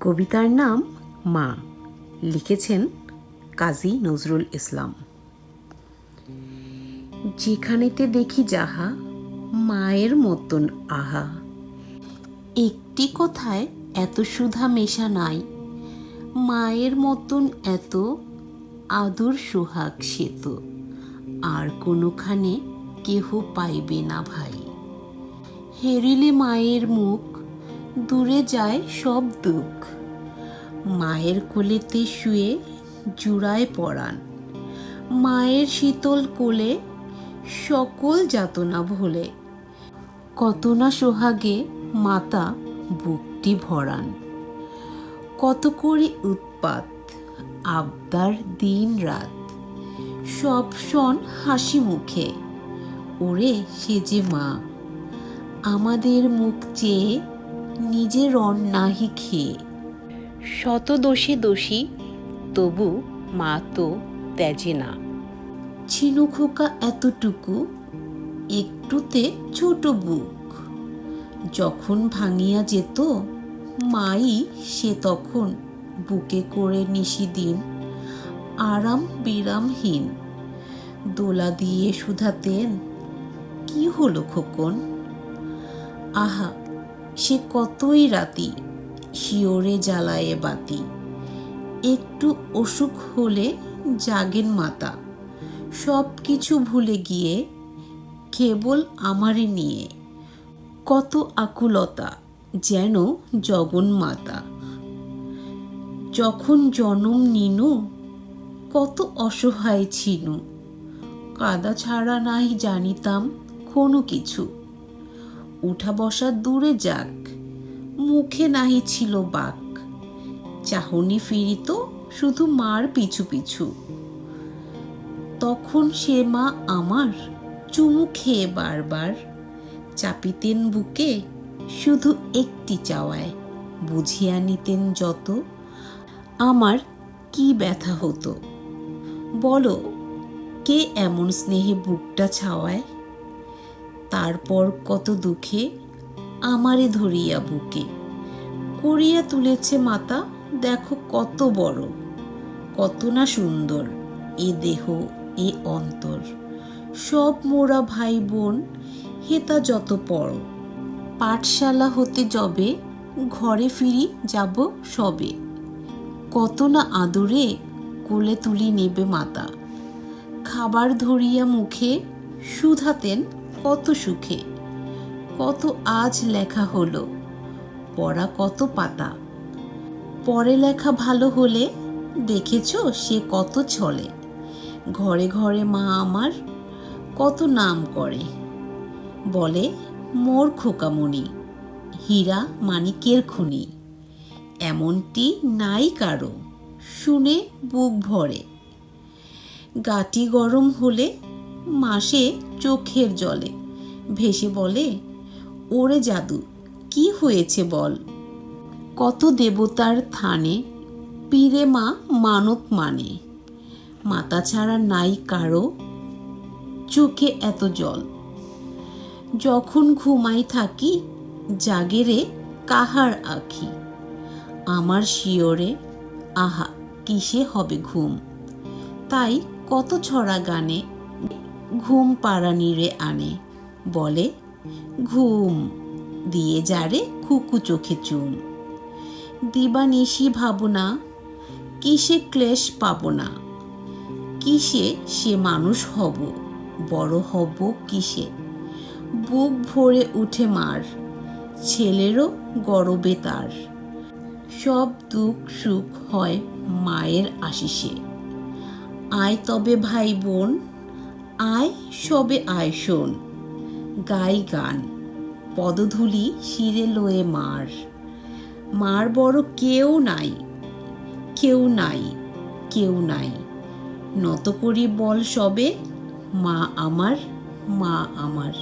কবিতার নাম মা, লিখেছেন কাজী নজরুল ইসলাম। যেখানেতে দেখি যাহা, মায়ের মতন আহা। একটি কথায় এত সুধা মেশা নাই, মায়ের মতন এত আদর সোহাগ সে তো আর কোনোখানে কেহ পাইবে না ভাই। হেরিলে মায়ের মুখ, দূরে যায় সব দুঃখ। মায়ের কোলেতে শুয়ে জুড়ায় পরাণ, মায়ের শীতল কোলে সকল যাতনা ভোলে। কত না সোহাগে মাতা বুকটি ভরান, কত করে উৎপাত আবদার দিন রাত। সব শন হাসি মুখে, ওরে সে যে মা, আমাদের মুখ চেয়ে নিজের রণ নাহি খেয়ে। শত দোষে দোষী তবু মা তো ত্যাজে না। ছিনু খোকা এতটুকু, একটুতে ছোট বুক। যখন ভাঙিয়া যেত মাই সে তখন বুকে করে নিশিদিন আরাম বিরামহীন দোলা দিয়ে শুধাতেন, কি হলো খোকন। আহা সে কতই রাতি শিওরে জ্বালায়ে বাতি। একটু অসুখ হলে জাগেন মাতা, সব কিছু ভুলে গিয়ে কেবল আমারে নিয়ে। কত আকুলতা যেন জগন্মাতা। যখন জনম নিনু কত অসহায় ছিনু, কাদা ছাড়া নাই জানিতাম কোনো কিছু। উঠা বসা দূরে যাক, মুখে নাহি ছিল বাক। চাহনি ফিরিত শুধু মার পিছু পিছু। তখন সে মা আমার চুমু খেয়ে বারবার চাপিতেন বুকে শুধু একটি চাওয়ায়। বুঝিয়া নিতেন যত আমার কি ব্যথা হতো। বলো কে এমন স্নেহে বুকটা ছাওয়ায়। তারপর কত দুঃখে আমারে ধরিয়া বুকে করিয়া তুলেছে মাতা। দেখো কত বড়, কত না সুন্দর এ দেহ এ অন্তর। সব মোরা ভাই বোন হেতা যত পড়। পাঠশালা হতে যবে ঘরে ফিরি যাব সবে। কত না আদরে কোলে তুলি নেবে মাতা। খাবার ধরিয়া মুখে শুধাতেন কত সুখে। কত আজ লেখা হলো, পড়া কত পাতা। পরে লেখা ভালো হলে দেখেছ সে কত ছলে। ঘরে ঘরে মা আমার কত নাম করে, বলে মোর খোকামণি, হীরা মানিকের খনি। এমনটি নাই কারো, শুনে বুক ভরে। গাটি গরম হলে মাসে চোখের জলে ভেসে বলে, ওরে জাদু কি হয়েছে বল। কত দেবতার থানে পীরে মা মানত মানে, মাতা ছাড়া নাই কারো চোখে এত জল। যখন ঘুমাই থাকি জাগেরে কাহার আঁখি। আমার শিওরে আহা কিসে হবে ঘুম। তাই কত ছড়া গানে ঘুম পাড়ানিরে আনে। বলে ঘুম দিয়ে যারে খুকু চোখে চুম। দিবানিশি ভাবনা কিসে ক্লেশ পাব না। কিসে সে মানুষ হব, বড় হব কিসে। বুক ভরে উঠে মার, ছেলেরও গরবে তার। সব দুঃখ সুখ হয় মায়ের আশিসে। আয় তবে ভাই বোন, আয় সবে আয় শোন। গাই গান পদধূলি শিরে লয়ে মার। মার বড় কেউ নাই, কেউ নাই, কেউ নাই। নত করি বল সবে, মা আমার, মা আমার।